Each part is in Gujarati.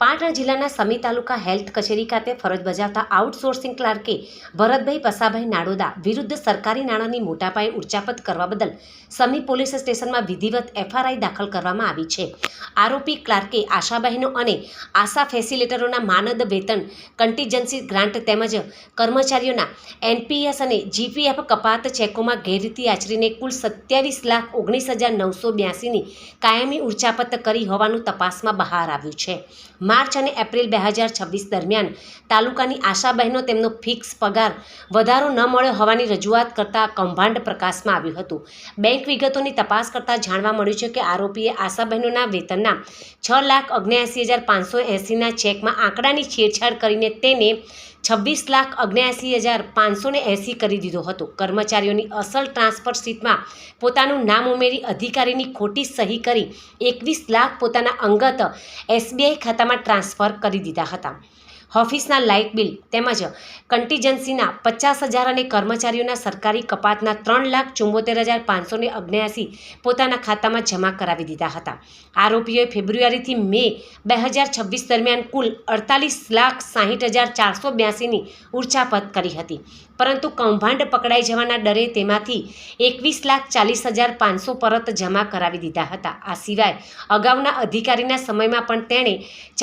પાટણ જિલ્લાના સમી તાલુકા હેલ્થ કચેરી ખાતે ફરજ બજાવતા આઉટસોર્સિંગ ક્લાર્કે ભરતભાઈ પસાભાઈ નાડોદા વિરુદ્ધ સરકારી નાણાંની મોટા પાયે ઉચાપત કરવા બદલ સમી પોલીસ સ્ટેશનમાં વિધિવત એફઆરઆઈ દાખલ કરવામાં આવી છે। આરોપી ક્લાર્કે આશાબહેનો અને આશા ફેસિલિટરોના માનદ વેતન, કન્ટીજન્સી ગ્રાન્ટ તેમજ કર્મચારીઓના એનપીએસ અને જીપીએફ કપાત ચેકોમાં ગેરરીતિ આચરીને કુલ 27,19,982ની કાયમી ઉચાપત કરી હોવાનું તપાસમાં બહાર આવ્યું છે। માર્ચ અને એપ્રિલ 2026 દરમિયાન તાલુકાની આશાબહેનો તેમનો ફિક્સ પગાર વધારો ન મળ્યો હોવાની રજૂઆત કરતા કૌભાંડ પ્રકાશમાં આવ્યું હતું। બેંક વિગતોની તપાસ કરતાં જાણવા મળ્યું છે કે આરોપીએ આશાબહેનોના વેતનના 6,79,580ના ચેકમાં આંકડાની છેડછાડ કરીને તેને 26,79,580 કરી દીધો હતો। કર્મચારીઓની અસલ ટ્રાન્સફર શીટમાં પોતાનું નામ ઉમેરી અધિકારીની ખોટી સહી કરી 21 લાખ પોતાના અંગત એસબીઆઈ ખાતામાં ટ્રાન્સફર કરી દીધા હતા। ઓફિસના લાઇટ બિલ તેમજ કન્ટીજન્સીના 50,000 અને કર્મચારીઓના સરકારી કપાતના 3,74,579 પોતાના ખાતામાં જમા કરાવી દીધા હતા। આરોપીઓએ ફેબ્રુઆરીથી મે 2026 દરમિયાન કુલ 48,60,482ની ઉચાપત કરી હતી, પરંતુ કૌભાંડ પકડાઈ જવાના ડરે તેમાંથી 21,40,500 પરત જમા કરાવી દીધા હતા। આ સિવાય અગાઉના અધિકારીના સમયમાં પણ તેણે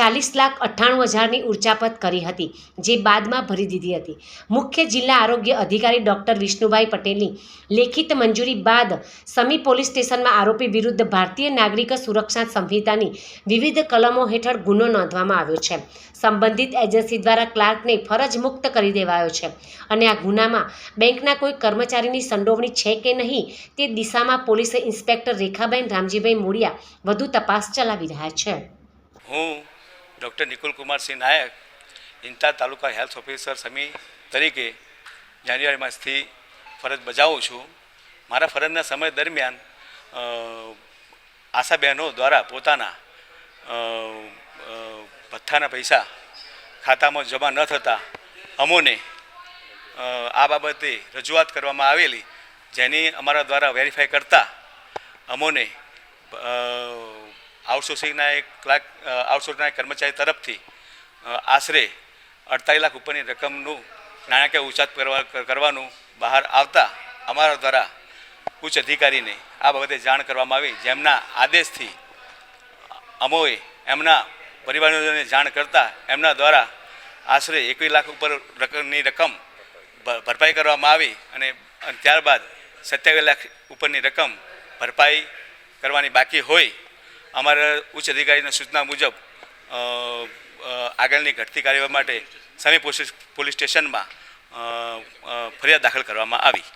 40,98,000ની ઉચાપત કરી હતી, જે બાદમાં ભરી દીધી હતી। મુખ્ય જિલ્લા આરોગ્ય અધિકારી ડૉક્ટર વિષ્ણુભાઈ પટેલની લેખિત મંજૂરી બાદ સમી પોલીસ સ્ટેશનમાં આરોપી વિરુદ્ધ ભારતીય નાગરિક સુરક્ષા સંહિતાની વિવિધ કલમો હેઠળ ગુનો નોંધવામાં આવ્યો છે। સંબંધિત એજન્સી દ્વારા ક્લાર્કને ફરજ મુક્ત કરી દેવાયો છે અને આ ગુનામાં બેંકના કોઈ કર્મચારીની સંડોવણી છે કે નહીં તે દિશામાં પોલીસે ઇન્સ્પેક્ટર રેખાબેન રામજીભાઈ મોડિયા વધુ તપાસ ચલાવી રહ્યા છે। હું ડૉક્ટર નિકુલ કુમારસિંહ નાયક ઇન્ચાર્જ તાલુકા હેલ્થ ઓફિસર સમી તરીકે જાન્યુઆરી માસથી ફરજ બજાવું છું। મારા ફરજના સમય દરમિયાન આશાબહેનો દ્વારા પોતાના ભથ્થાના પૈસા ખાતામાં જમા ન થતાં અમોને આ બાબતે રજૂઆત કરવામાં આવેલી, જેની અમારા દ્વારા વેરીફાઈ કરતાં અમોને આઉટસોર્સિંગના કર્મચારી તરફથી આશરે 48 લાખ ઉપરની રકમનું નાણાકીય ઉચાપત કરવાનું બહાર આવતા અમારા દ્વારા ઉચ્ચ અધિકારીને આ બાબતે જાણ કરવામાં આવી, જેમના આદેશથી અમોએ એમના પરિવારજનોને જાણ કરતાં એમના દ્વારા આશરે 21 લાખ ઉપર રકમની રકમ ભરપાઈ કરવામાં આવી અને ત્યારબાદ 27 લાખ ઉપરની રકમ ભરપાઈ કરવાની બાકી હોય અમારા ઉચ્ચ અધિકારીના સૂચના મુજબ આગળની ઘટતી કાર્યવાહી માટે સમી પોલીસ સ્ટેશનમાં ફરિયાદ દાખલ કરવામાં આવી।